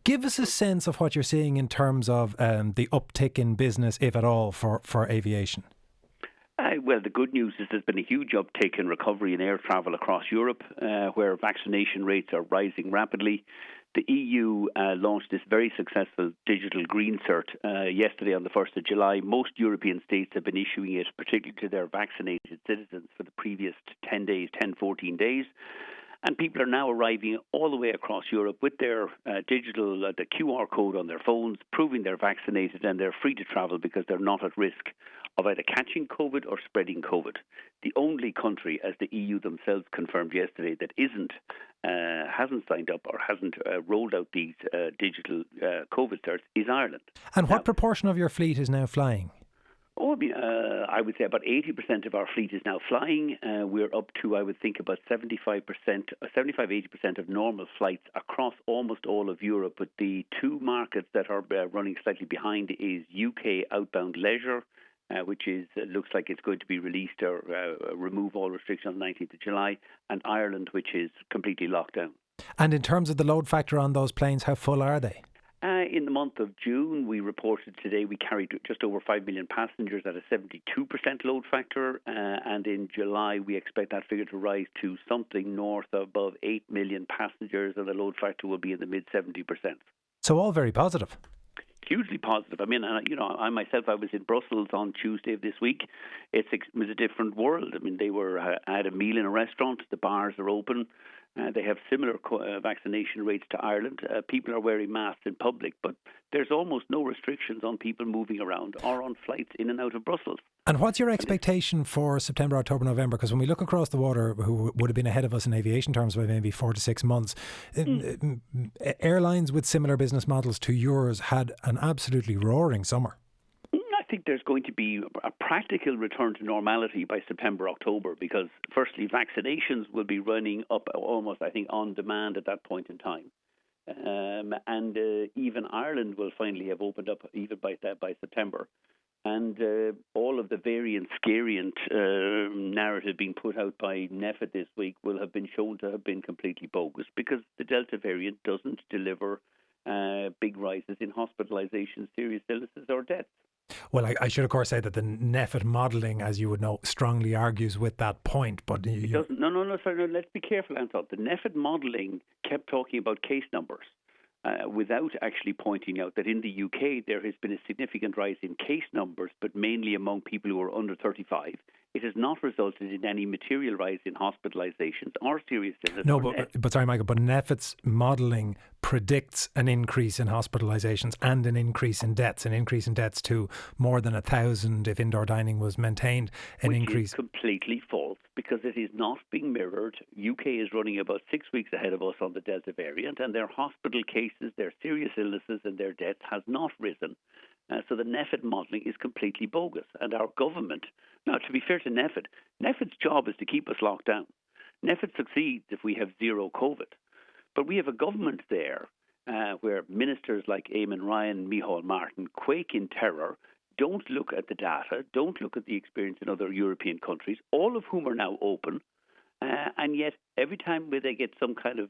Give us a sense of what you're seeing in terms of the uptick in business, if at all, for aviation. Well, the good news is there's been a huge uptick in recovery in air travel across Europe, where vaccination rates are rising rapidly. The EU launched this very successful digital green cert yesterday on the 1st of July. Most European states have been issuing it, particularly to their vaccinated citizens, for the previous 14 days. And people are now arriving all the way across Europe with their the QR code on their phones, proving they're vaccinated, and they're free to travel because they're not at risk of either catching COVID or spreading COVID. The only country, as the EU themselves confirmed yesterday, that hasn't signed up or hasn't rolled out these digital COVID certs is Ireland. And what proportion of your fleet is now flying? I would say about 80% of our fleet is now flying. We're up to, I would think, about 75-80% of normal flights across almost all of Europe. But the two markets that are running slightly behind is UK outbound leisure, which looks like it's going to be released or remove all restrictions on the 19th of July, and Ireland, which is completely locked down. And in terms of the load factor on those planes, how full are they? In the month of June, we reported today we carried just over 5 million passengers at a 72% load factor. And in July, we expect that figure to rise to something north of above 8 million passengers, and the load factor will be in the mid-70%. So all very positive. Hugely positive. I mean, I myself, I was in Brussels on Tuesday of this week. It was a different world. I mean, they had a meal in a restaurant. The bars are open. They have similar vaccination rates to Ireland. People are wearing masks in public, but there's almost no restrictions on people moving around or on flights in and out of Brussels. And what's your expectation for September, October, November? Because when we look across the water, who would have been ahead of us in aviation terms by maybe 4 to 6 months, airlines with similar business models to yours had an absolutely roaring summer. I think there's going to be a practical return to normality by September, October, because firstly, vaccinations will be running up almost, I think, on demand at that point in time. And even Ireland will finally have opened up even by September. And all of the Variant-scariant narrative being put out by NPHET this week will have been shown to have been completely bogus, because the Delta variant doesn't deliver big rises in hospitalizations, serious illnesses or deaths. Well, I should of course say that the NPHET modelling, as you would know, strongly argues with that point. But it doesn't. No. Sorry, let's be careful, Anton. The NPHET modelling kept talking about case numbers without actually pointing out that in the UK there has been a significant rise in case numbers, but mainly among people who are under 35. It has not resulted in any material rise in hospitalizations or serious illness. No, but sorry, Michael, but NPHET's modelling predicts an increase in hospitalizations and an increase in deaths to more than 1,000 if indoor dining was maintained. Which is completely false, because it is not being mirrored. UK is running about 6 weeks ahead of us on the Delta variant, and their hospital cases, their serious illnesses and their deaths has not risen. So the NPHET modelling is completely bogus. And our government, now to be fair to NPHET's job is to keep us locked down. NPHET succeeds if we have zero COVID. But we have a government there where ministers like Eamon Ryan, Micheál Martin quake in terror, don't look at the data, don't look at the experience in other European countries, all of whom are now open. And yet every time they get some kind of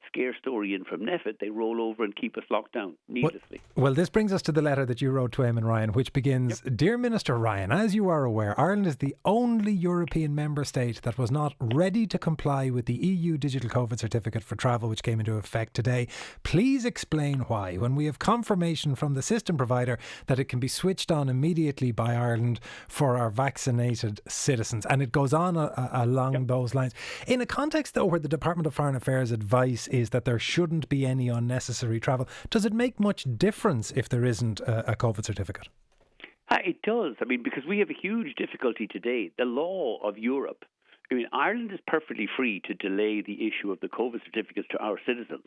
scare story in from NPHET, they roll over and keep us locked down needlessly. Well, this brings us to the letter that you wrote to Eamon Ryan, which begins, Dear Minister Ryan, as you are aware, Ireland is the only European member state that was not ready to comply with the EU digital COVID certificate for travel, which came into effect today. Please explain why, when we have confirmation from the system provider that it can be switched on immediately by Ireland for our vaccinated citizens. And it goes on along those lines. In a context, though, where the Department of Foreign Affairs advice is that there shouldn't be any unnecessary travel, does it make much difference if there isn't a COVID certificate? It does. I mean, because we have a huge difficulty today. The law of Europe, I mean, Ireland is perfectly free to delay the issue of the COVID certificates to our citizens.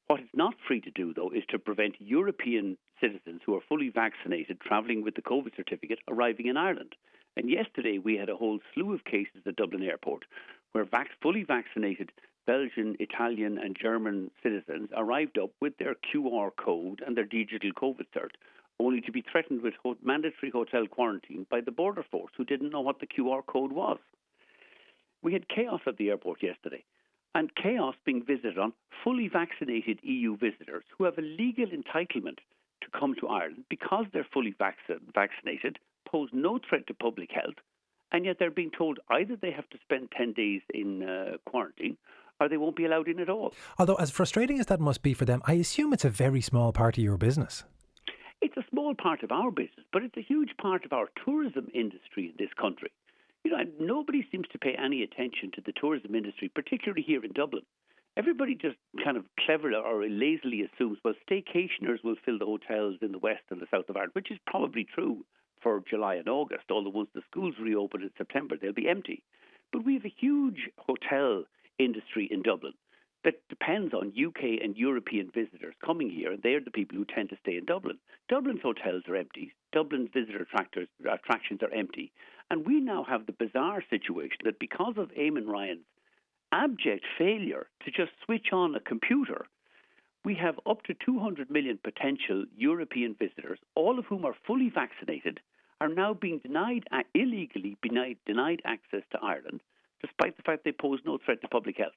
What it's not free to do, though, is to prevent European citizens who are fully vaccinated travelling with the COVID certificate arriving in Ireland. And yesterday we had a whole slew of cases at Dublin Airport where fully vaccinated Belgian, Italian and German citizens arrived up with their QR code and their digital COVID cert, only to be threatened with mandatory hotel quarantine by the border force, who didn't know what the QR code was. We had chaos at the airport yesterday. and chaos being visited on fully vaccinated EU visitors who have a legal entitlement to come to Ireland because they're fully vaccinated, pose no threat to public health, and yet they're being told either they have to spend 10 days in quarantine or they won't be allowed in at all. Although, as frustrating as that must be for them, I assume it's a very small part of your business. It's a small part of our business, but it's a huge part of our tourism industry in this country. Nobody seems to pay any attention to the tourism industry, particularly here in Dublin. Everybody just kind of cleverly or lazily assumes, well, staycationers will fill the hotels in the west and the south of Ireland, which is probably true for July and August, although once the schools reopen in September, they'll be empty. But we have a huge hotel industry in Dublin that depends on UK and European visitors coming here, and they're the people who tend to stay in Dublin. Dublin's hotels are empty. Dublin's visitor attractions are empty. And we now have the bizarre situation that because of Eamon Ryan's abject failure to just switch on a computer, we have up to 200 million potential European visitors, all of whom are fully vaccinated, are now being illegally denied access to Ireland, despite the fact they pose no threat to public health.